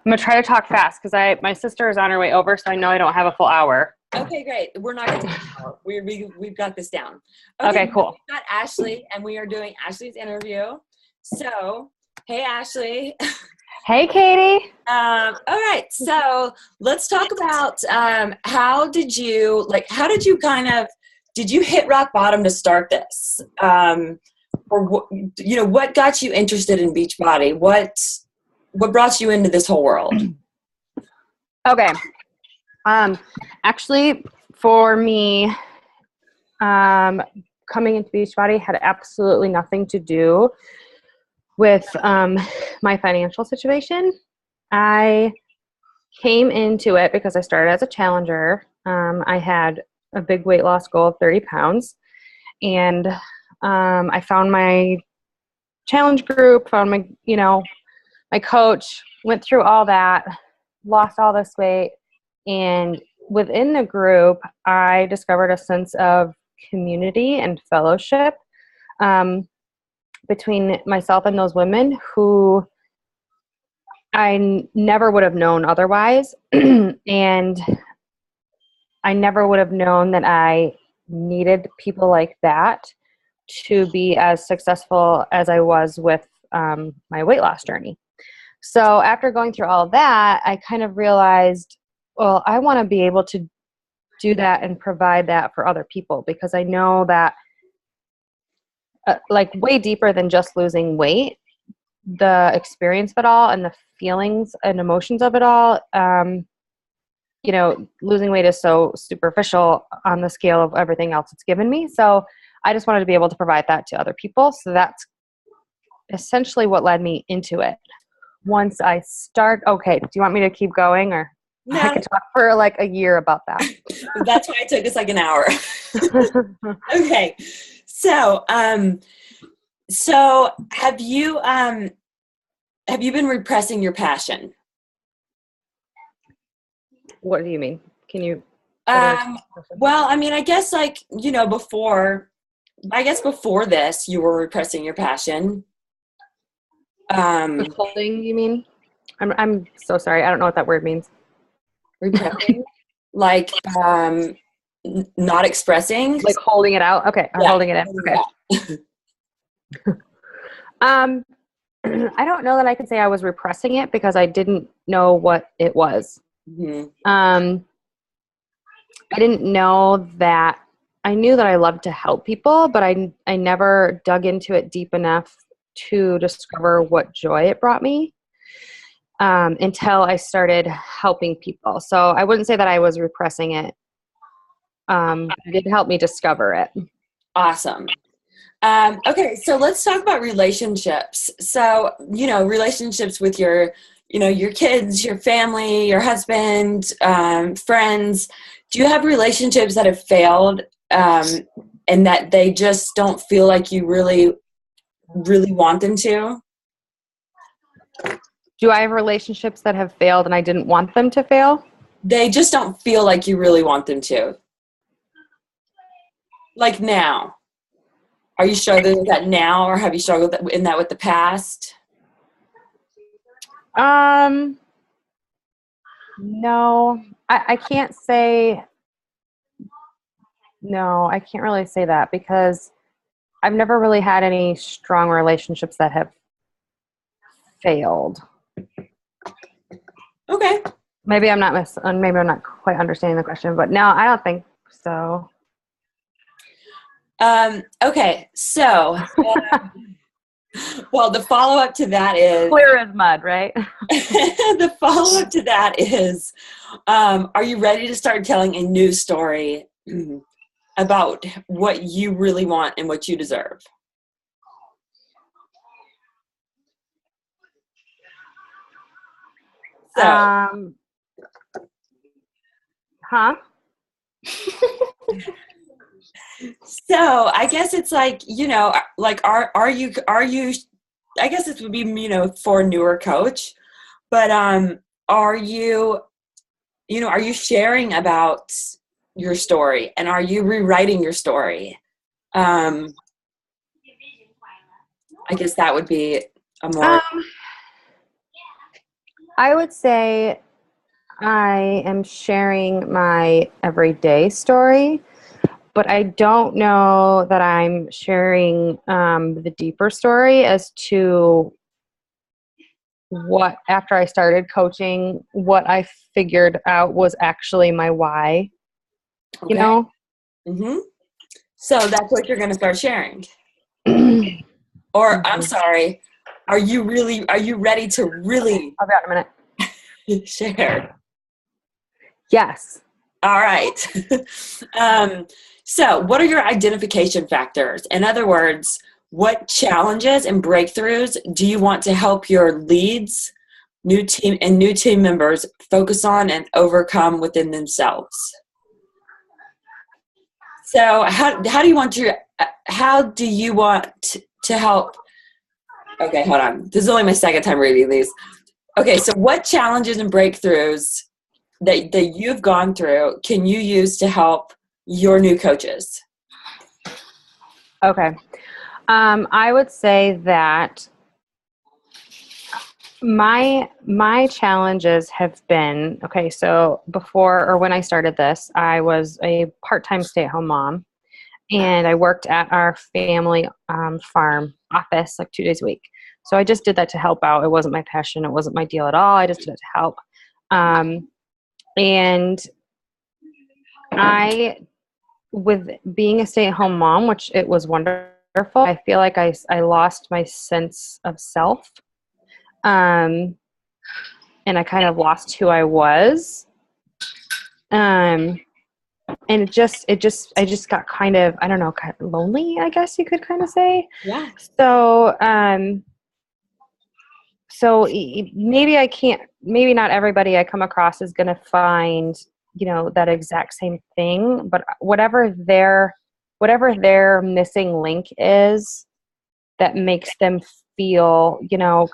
I'm gonna try to talk fast because my sister is on her way over, so I know I don't have a full hour. Okay, great. We're not going to take an hour. We've got this down. Okay, Okay, cool. we've got Ashley, and we are doing Ashley's interview. So, hey, Ashley. Hey, Katie. All right, so let's talk about did you hit rock bottom to start this? Or what got you interested in Beachbody? What brought you into this whole world? Okay. Actually, for me, coming into Beachbody had absolutely nothing to do with my financial situation. I came into it because I started as a challenger. I had a big weight loss goal of 30 pounds, and I found my challenge group, found my coach, went through all that, lost all this weight, and within the group, I discovered a sense of community and fellowship between myself and those women who I never would have known otherwise. And I never would have known that I needed people like that to be as successful as I was with my weight loss journey. So after going through all of that, I kind of realized, well, I want to be able to do that and provide that for other people, because I know that like way deeper than just losing weight, the experience of it all and the feelings and emotions of it all, losing weight is so superficial on the scale of everything else it's given me. So I just wanted to be able to provide that to other people. So that's essentially what led me into it. Once I start, okay, do you want me to keep going, or No. I could talk for like a year about that? That's why it took us like an hour. Okay. So have you been repressing your passion? What do you mean? Can you? Well, I mean, I guess before this, you were repressing your passion. Withholding, you mean? I'm so sorry. I don't know what that word means. Repressing, like not expressing, like holding it out. Okay, or holding it in. Okay. I don't know that I could say I was repressing it because I didn't know what it was. Mm-hmm. I didn't know that. I knew that I loved to help people, but I never dug into it deep enough to discover what joy it brought me until I started helping people. So I wouldn't say that I was repressing it. It did help me discover it. Awesome. Okay, so let's talk about relationships. So, relationships with your kids, your family, your husband, friends. Do you have relationships that have failed and that they just don't feel like you really, really want them to? Do I have relationships that have failed and I didn't want them to fail? They just don't feel like you really want them to. Like now. Are you struggling with that now, or have you struggled in that with the past? No, I can't say. No, I can't really say that because I've never really had any strong relationships that have failed. Okay. Maybe I'm not quite understanding the question, but no, I don't think so. Okay, so well, the follow-up to that is clear as mud, right? The follow-up to that is, are you ready to start telling a new story about what you really want and what you deserve? So, So I guess it's like, are you, I guess this would be, for a newer coach, but, are you sharing about your story, and are you rewriting your story? I guess that would be a more, I would say I am sharing my everyday story, but I don't know that I'm sharing the deeper story as to what, after I started coaching, what I figured out was actually my why, you Okay. know? Mm-hmm. So that's what you're going to start sharing. Mhm. Or, I'm sorry, are you ready to really I'll be out in a minute. share? Yes. All right. So what are your identification factors? In other words, what challenges and breakthroughs do you want to help your leads, new team members focus on and overcome within themselves? So how do you want to help? Okay, hold on. This is only my second time reading these. Okay, so what challenges and breakthroughs that you've gone through can you use to help your new coaches? Okay. I would say that my challenges have been, okay, so before or when I started this, I was a part-time stay-at-home mom, and I worked at our family farm office like 2 days a week. So I just did that to help out. It wasn't my passion. It wasn't my deal at all. I just did it to help. And I, with being a stay-at-home mom, which it was wonderful, I feel like I lost my sense of self. And I kind of lost who I was. And I just got kind of, I don't know, kind of lonely, I guess you could kind of say. Yeah. So, maybe I can't, maybe not everybody I come across is going to find, that exact same thing, but whatever their missing link is that makes them feel,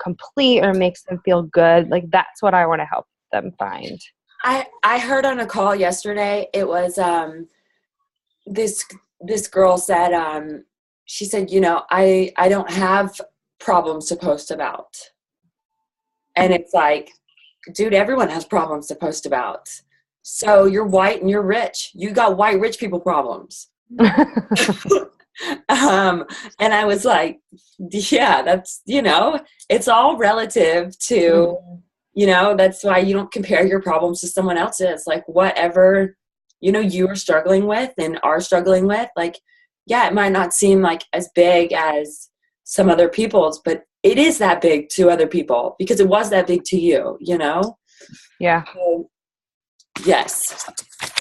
complete or makes them feel good, like that's what I want to help them find. I heard on a call yesterday, it was this girl said, she said, I don't have problems to post about. And it's like, dude, everyone has problems to post about. So you're white and you're rich. You got white rich people problems. And I was like, yeah, that's, it's all relative to, that's why you don't compare your problems to someone else's. Like whatever, you are struggling with and are struggling with, like, yeah, it might not seem like as big as some other people's, but it is that big to other people because it was that big to you, Yeah. So, yes.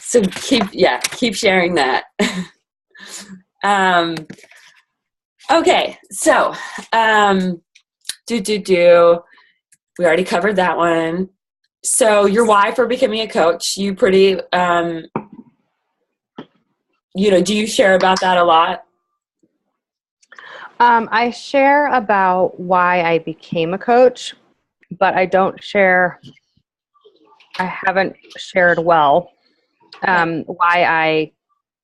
So keep sharing that. Okay. So, we already covered that one. So your why for becoming a coach, you pretty, do you share about that a lot? I share about why I became a coach, but I haven't shared well why I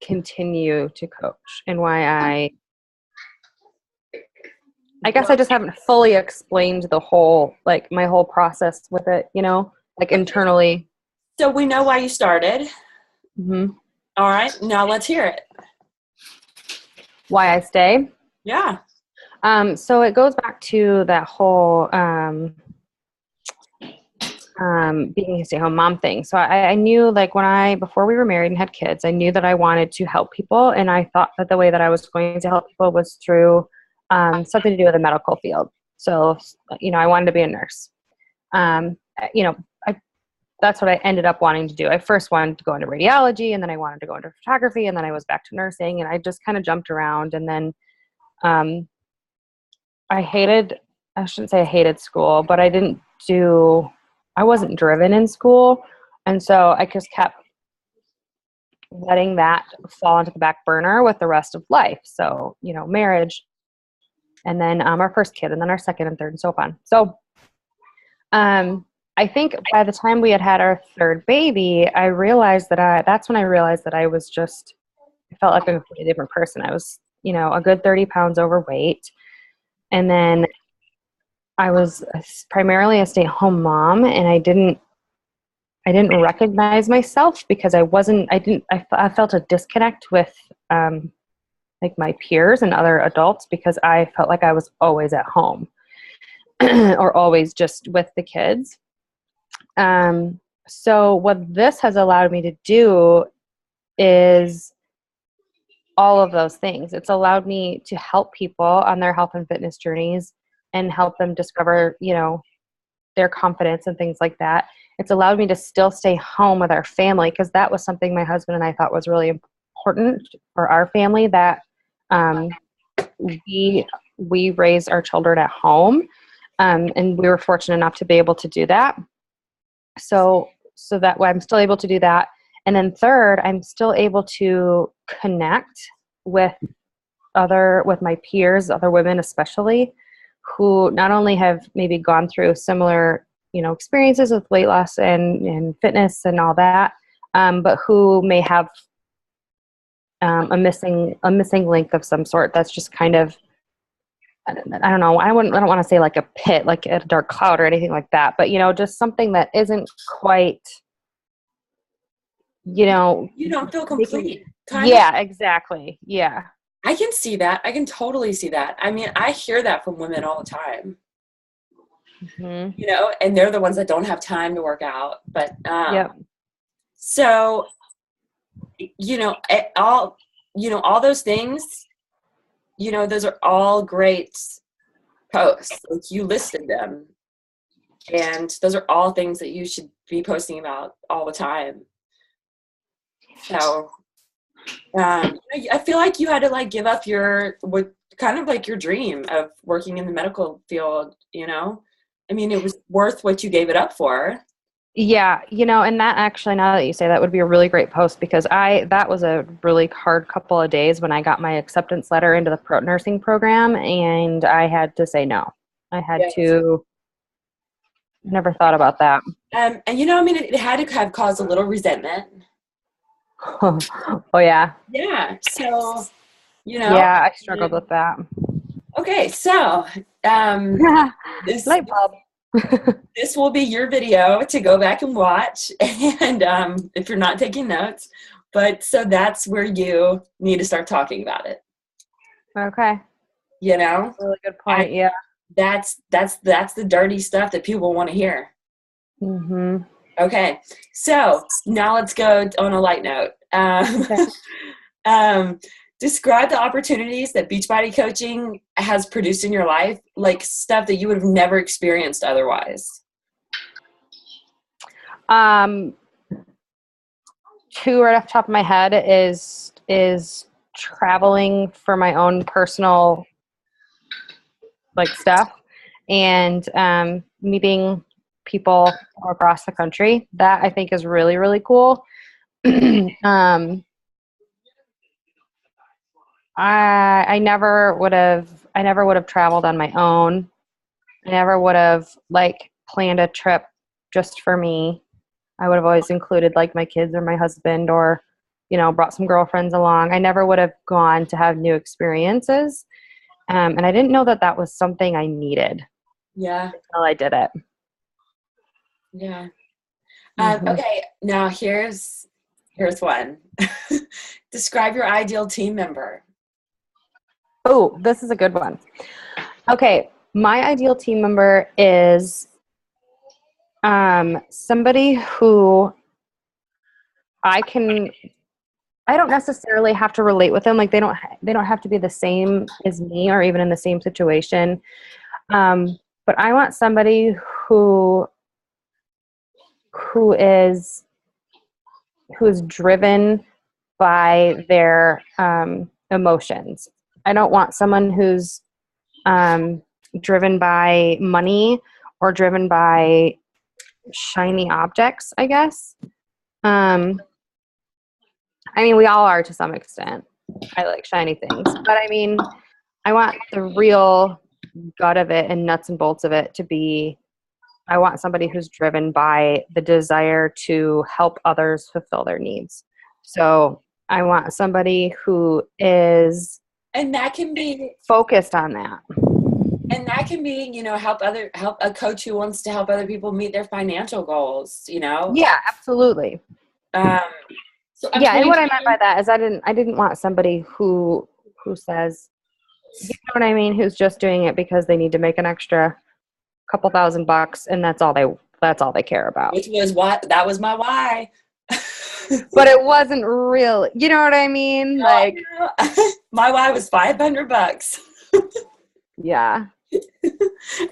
continue to coach and why I guess I just haven't fully explained the whole, like my whole process with it, like internally. So we know why you started. Mm-hmm. All right, now let's hear it. Why I stay? Yeah. So it goes back to that whole being a stay-at-home mom thing. So I knew, like, before we were married and had kids, I knew that I wanted to help people, and I thought that the way that I was going to help people was through something to do with the medical field. So, I wanted to be a nurse. You know, that's what I ended up wanting to do. I first wanted to go into radiology, and then I wanted to go into photography, and then I was back to nursing, and I just kind of jumped around. And then I shouldn't say I hated school, but I wasn't driven in school. And so I just kept letting that fall into the back burner with the rest of life. So, marriage, and then our first kid, and then our second and third, and so on. So I think by the time we had our third baby, that's when I realized that I felt like a completely different person. I was, a good 30 pounds overweight. And then I was primarily a stay-at-home mom, and I didn't recognize myself because I felt a disconnect with like my peers and other adults because I felt like I was always at home or always just with the kids. So what this has allowed me to do is all of those things. It's allowed me to help people on their health and fitness journeys and help them discover, their confidence and things like that. It's allowed me to still stay home with our family because that was something my husband and I thought was really important for our family, that we raise our children at home, and we were fortunate enough to be able to do that. So that way I'm still able to do that. And then third, I'm still able to connect with my peers, other women especially, who not only have maybe gone through similar, experiences with weight loss and fitness and all that, but who may have a missing link of some sort. That's just kind of, I don't know. I don't want to say like a pit, like a dark cloud or anything like that, but just something that isn't quite, You don't feel complete, kind of. Yeah, exactly. Yeah. I can see that. I can totally see that. I mean, I hear that from women all the time. Mm-hmm. And they're the ones that don't have time to work out. But Yep. so, all those things, those are all great posts. Like, you listed them, and those are all things that you should be posting about all the time. So, I feel like you had to like give up what kind of like your dream of working in the medical field. I mean, it was worth what you gave it up for. Yeah, and that actually, now that you say that, would be a really great post because that was a really hard couple of days when I got my acceptance letter into the pro nursing program, and I had to say no. I had Yes. to. Never thought about that. And I mean, it had to have caused a little resentment. Oh yeah. Yeah. So, Yeah, I struggled with that. Okay, so this Light bulb. this will be your video to go back and watch, and if you're not taking notes, but so that's where you need to start talking about it. Okay. Really good point. Yeah. That's the dirty stuff that people want to hear. Mm-hmm. Okay, so now let's go on a light note. Okay. Describe the opportunities that Beachbody coaching has produced in your life, like stuff that you would have never experienced otherwise. Two right off the top of my head is traveling for my own personal like stuff and meeting people across the country. That I think is really, really cool. I never would have traveled on my own. I never would have like planned a trip just for me. I would have always included like my kids or my husband or, brought some girlfriends along. I never would have gone to have new experiences. And I didn't know that that was something I needed. Yeah. Until I did it. Yeah. Mm-hmm. Okay. Now here's one. Describe your ideal team member. Oh, this is a good one. Okay. My ideal team member is somebody who I don't necessarily have to relate with them. Like they don't have to be the same as me or even in the same situation. But I want somebody who is driven by their emotions. I don't want someone who's driven by money or driven by shiny objects, I guess. I mean, we all are to some extent. I like shiny things. But I mean, I want the real gut of it and nuts and bolts of it to be, I want somebody who's driven by the desire to help others fulfill their needs. So I want somebody who is, and that can be focused on that. And that can be, help a coach who wants to help other people meet their financial goals, Yeah, absolutely. Um, So I'm Yeah, and what I 22. meant by that is I didn't want somebody who says, you know what I mean, who's just doing it because they need to make an extra couple $1,000 and that's all they care about. which was that was my why. But it wasn't real. You know what I mean? Like, my why was $500. yeah.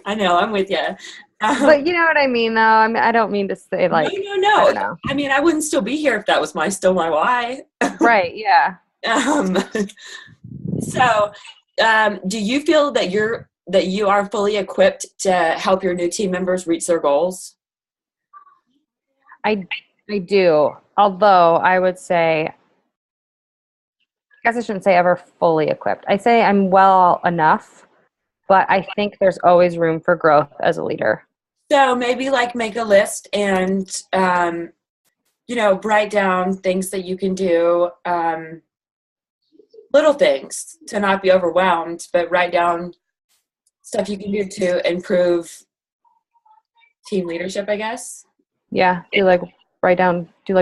I know, I'm with you. But you know what I mean, though. I mean, I don't mean to say like. No. I don't know. I mean, I wouldn't still be here if that was still my why. Right. Yeah. So, do you feel that you are fully equipped to help your new team members reach their goals? I do. Although I would say, I guess I shouldn't say ever fully equipped. I say I'm well enough, but I think there's always room for growth as a leader. So maybe like make a list and, write down things that you can do, little things to not be overwhelmed, but write down stuff you can do to improve team leadership, I guess. Yeah. Do like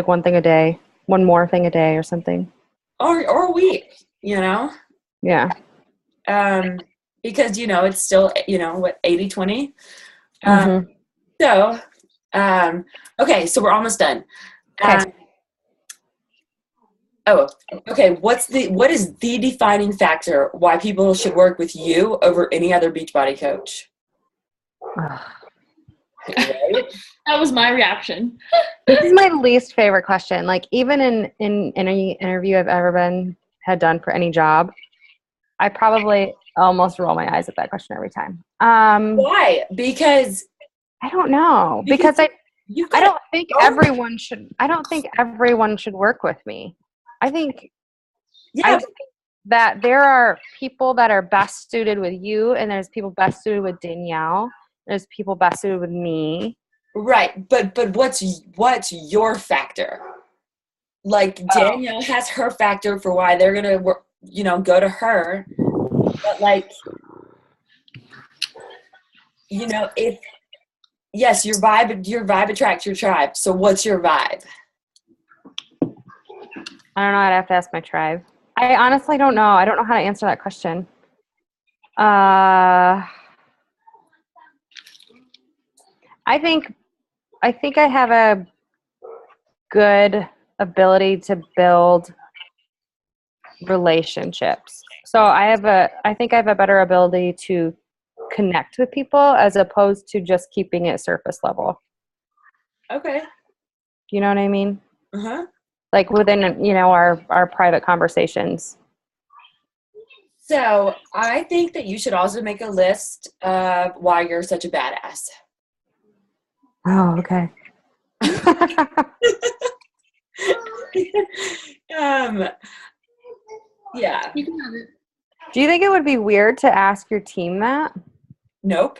one thing a day, one more thing a day or something. Or a week, Yeah. because, it's still, 80-20. Mhm. So, okay, so we're almost done. Okay. Okay. What is the defining factor why people should work with you over any other Beachbody coach? Right? That was my reaction. This is my least favorite question. Like, even in any interview I've ever had done for any job, I probably almost roll my eyes at that question every time. Why? Because I don't know. Because I don't think everyone should work with me. I think that there are people that are best suited with you, and there's people best suited with Danielle. There's people best suited with me. Right, but what's your factor? Like Danielle has her factor for why they're gonna work, go to her. But like, if yes, your vibe attracts your tribe. So what's your vibe? I don't know. I'd have to ask my tribe. I honestly don't know. I don't know how to answer that question. I think I have a good ability to build relationships. So I think I have a better ability to connect with people as opposed to just keeping it surface level. Okay. You know what I mean? Uh-huh. Like within, our private conversations. So I think that you should also make a list of why you're such a badass. Oh, okay. Yeah. You can have it. Do you think it would be weird to ask your team that? Nope.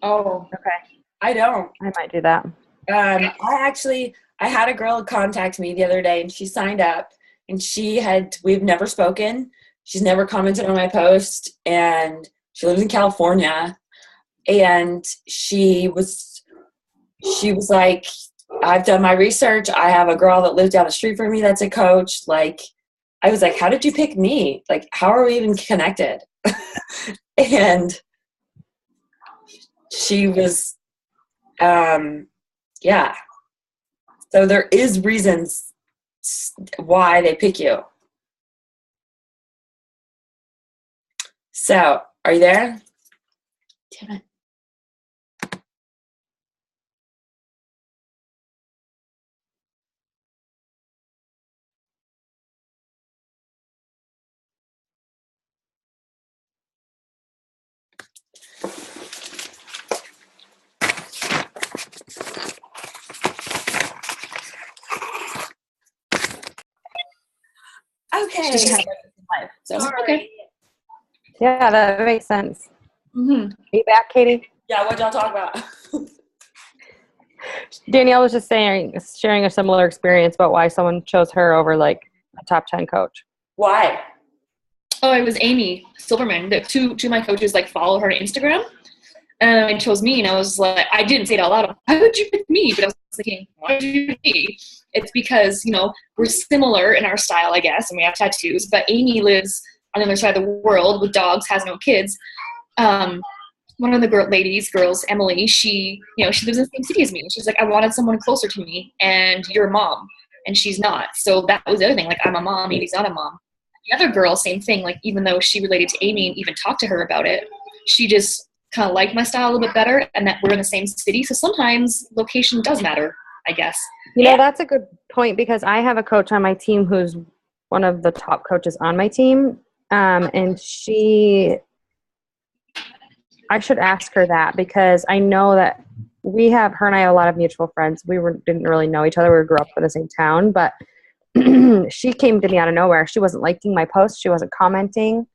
Oh. Okay. I don't. I might do that. I had a girl contact me the other day, and she signed up, and we've never spoken. She's never commented on my post, and she lives in California, and she was like, I've done my research. I have a girl that lives down the street from me that's a coach. Like, I was like, how did you pick me? Like, how are we even connected? And she was, yeah. So there is reasons why they pick you. So, are you there? Damn it. Okay. So, Sorry. okay. Yeah, that makes sense. Mm-hmm. Are you back, Katie? Yeah, what y'all talk about? Danielle was just sharing a similar experience about why someone chose her over like a top 10 coach. Why? Oh, it was Amy Silverman. The two of my coaches like follow her on Instagram, and I chose me. And I was like, I didn't say it out loud. Why would you pick me? But I was thinking, why did you pick me? It's because we're similar in our style, I guess, and we have tattoos. But Amy lives on the other side of the world with dogs, has no kids. One of the girls, Emily, she lives in the same city as me. She's like, I wanted someone closer to me, and you're a mom, and she's not. So that was the other thing. Like, I'm a mom, Amy's not a mom. The other girl, same thing. Like, even though she related to Amy and even talked to her about it, she just kind of liked my style a little bit better, and that we're in the same city. So sometimes location does matter, I guess. That's a good point, because I have a coach on my team who's one of the top coaches on my team. And I should ask her that, because I know that her and I have a lot of mutual friends. Didn't really know each other. We grew up in the same town, but she came to me out of nowhere. She wasn't liking my posts. She wasn't commenting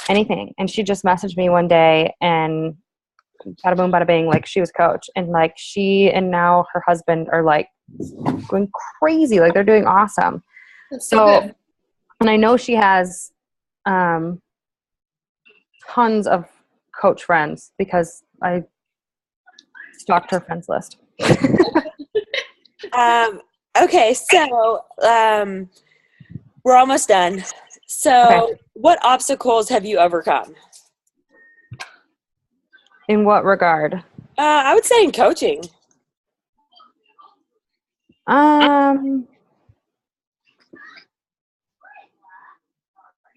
anything. And she just messaged me one day, and bada boom, bada bing, like, she was coach. And like, she and now her husband are like going crazy. Like, they're doing awesome. That's so good. And I know she has tons of coach friends, because I stalked her friends list. Okay, so we're almost done. So what obstacles have you overcome? In what regard? I would say in coaching.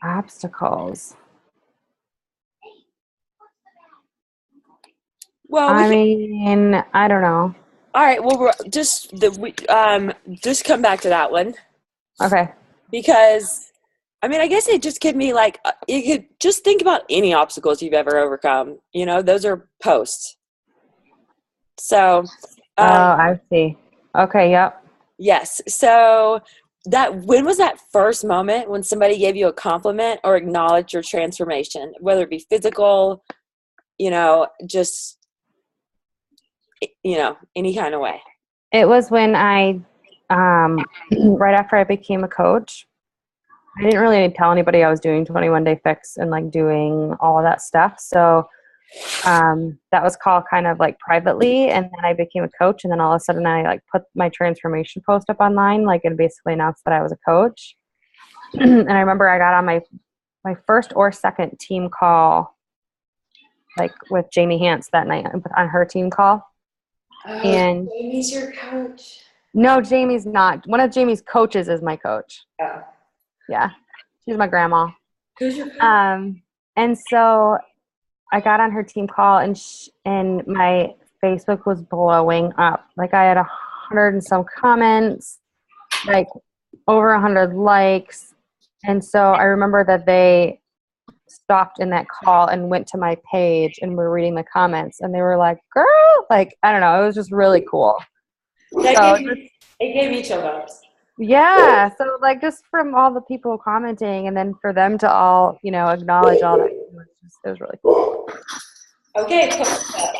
Obstacles. Well, I don't know. All right. Well, just come back to that one. Okay. Because, I guess it just could be like, you could just think about any obstacles you've ever overcome. Those are posts. So. I see. Okay. Yep. Yes. So when was that first moment when somebody gave you a compliment or acknowledged your transformation, whether it be physical, just, any kind of way? It was when I, right after I became a coach. I didn't really tell anybody I was doing 21 Day Fix and like doing all of that stuff. So that was called kind of like privately, and then I became a coach, and then all of a sudden I like put my transformation post up online, like, and basically announced that I was a coach. And I remember I got on my first or second team call, like with Jamie Hance that night on her team call. And Jamie's your coach? No, Jamie's not. One of Jamie's coaches is my coach. Oh. Yeah, she's my grandma. Who's your coach? And so I got on her team call, and my Facebook was blowing up. Like, I had 100 and some comments, like over 100 likes. And so I remember that they stopped in that call and went to my page and were reading the comments, and they were like, girl, like, I don't know. It was just really cool. It gave me chill bumps. Yeah. So like, just from all the people commenting, and then for them to all, acknowledge all that, it was really cool. Okay. Post that.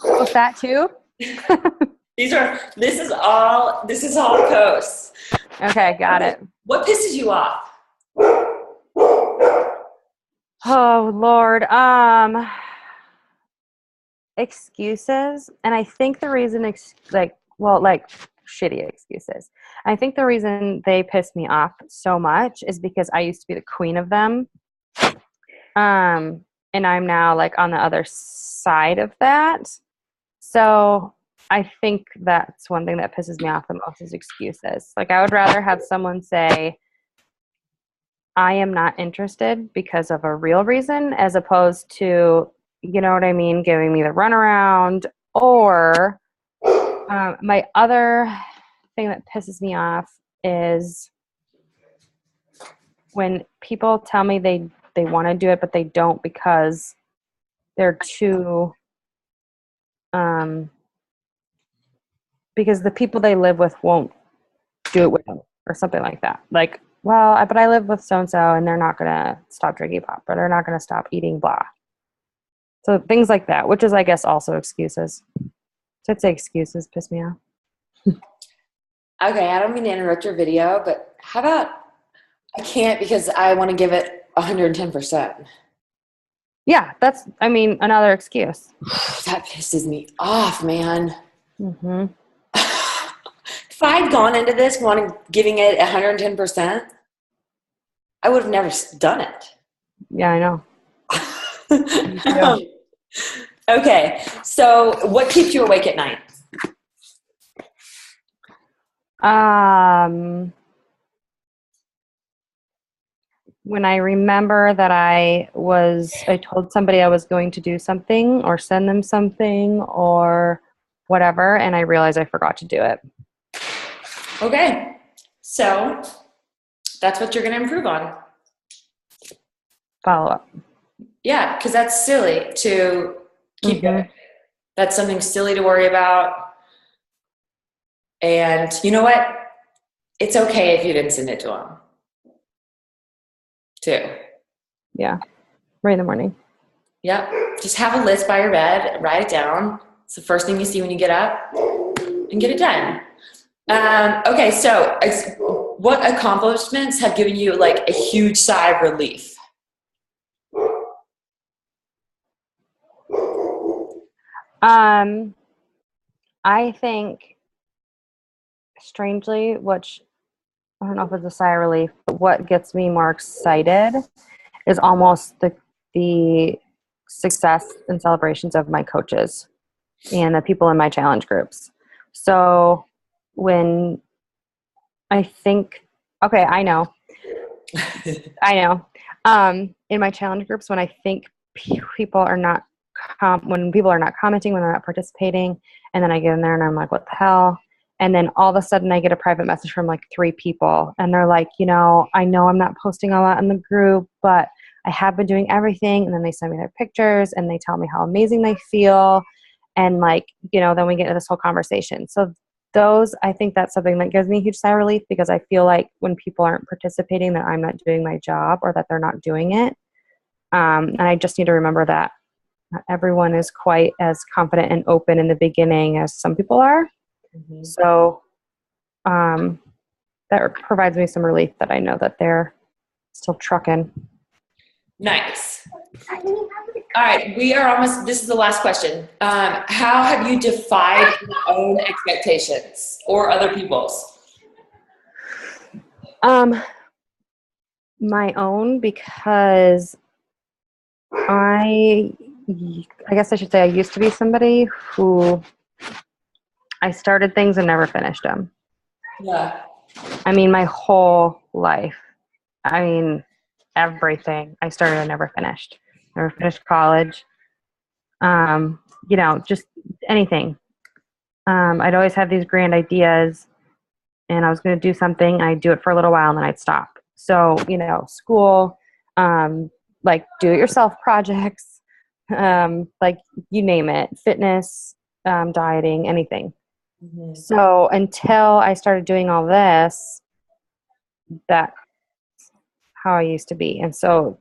Post that too? This is all posts. Okay. Got it. What pisses you off? Oh Lord. Excuses. And I think the reason shitty excuses. I think the reason they piss me off so much is because I used to be the queen of them. And I'm now like on the other side of that. So I think that's one thing that pisses me off the most is excuses. Like, I would rather have someone say, I am not interested because of a real reason, as opposed to, you know what I mean, giving me the runaround. Or my other thing that pisses me off is when people tell me they want to do it, but they don't because they're too, because the people they live with won't do it with them, or something like that. Like, well, but I live with so-and-so, and they're not going to stop drinking pop, or they're not going to stop eating blah. So things like that, which is, I guess, also excuses. So I'd say excuses piss me off. Okay, I don't mean to interrupt your video, but how about I can't because I want to give it 110%. Yeah, that's, I mean, another excuse. That pisses me off, man. Mm-hmm. If I'd gone into this giving it 110%, I would have never done it. Yeah, I know. Okay, so what keeps you awake at night? When I remember that I told somebody I was going to do something or send them something or whatever, and I realized I forgot to do it. Okay, so that's what you're going to improve on. Follow up. Yeah, because that's silly to keep Mhm. going. That's something silly to worry about. And you know what? It's okay if you didn't send it to them, too. Yeah, right in the morning. Yep. Just have a list by your bed, write it down. It's the first thing you see when you get up, and get it done. Okay, so what accomplishments have given you like a huge sigh of relief? I think, strangely, which I don't know if it's a sigh of relief, but what gets me more excited is almost the success and celebrations of my coaches and the people in my challenge groups. So when I think, okay, I know. In my challenge groups, when I think people are not when people are not commenting, when they're not participating, and then I get in there and I'm like, what the hell? And then all of a sudden I get a private message from like 3 people, and they're like, I know I'm not posting a lot in the group, but I have been doing everything. And then they send me their pictures and they tell me how amazing they feel. And like, then we get into this whole conversation. So I think that's something that gives me a huge sigh of relief, because I feel like when people aren't participating, that I'm not doing my job or that they're not doing it. And I just need to remember that not everyone is quite as confident and open in the beginning as some people are. Mm-hmm. So that provides me some relief that I know that they're still trucking. Nice. All right, this is the last question. How have you defied your own expectations or other people's? My own, because I guess I should say I used to be somebody who I started things and never finished them. Yeah. I mean, my whole life. I mean, everything I started and never finished. Never finished college. Just anything. I'd always have these grand ideas, and I was going to do something. I'd do it for a little while, and then I'd stop. So, school, like do-it-yourself projects, like you name it, fitness, dieting, anything. Mm-hmm. So until I started doing all this, that's how I used to be. And so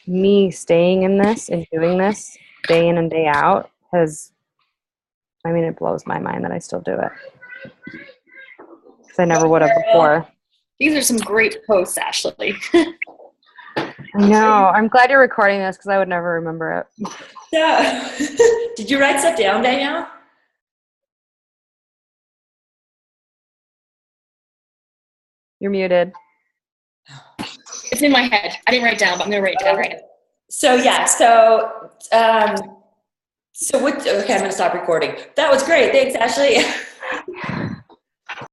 me staying in this and doing this day in and day out it blows my mind that I still do it. Because I never would have before. These are some great posts, Ashley. I know. I'm glad you're recording this, because I would never remember it. Yeah. Did you write stuff down, Danielle? You're muted. It's in my head. I didn't write it down, but I'm going to write it down right now. So, yeah. Okay, I'm going to stop recording. That was great. Thanks, Ashley.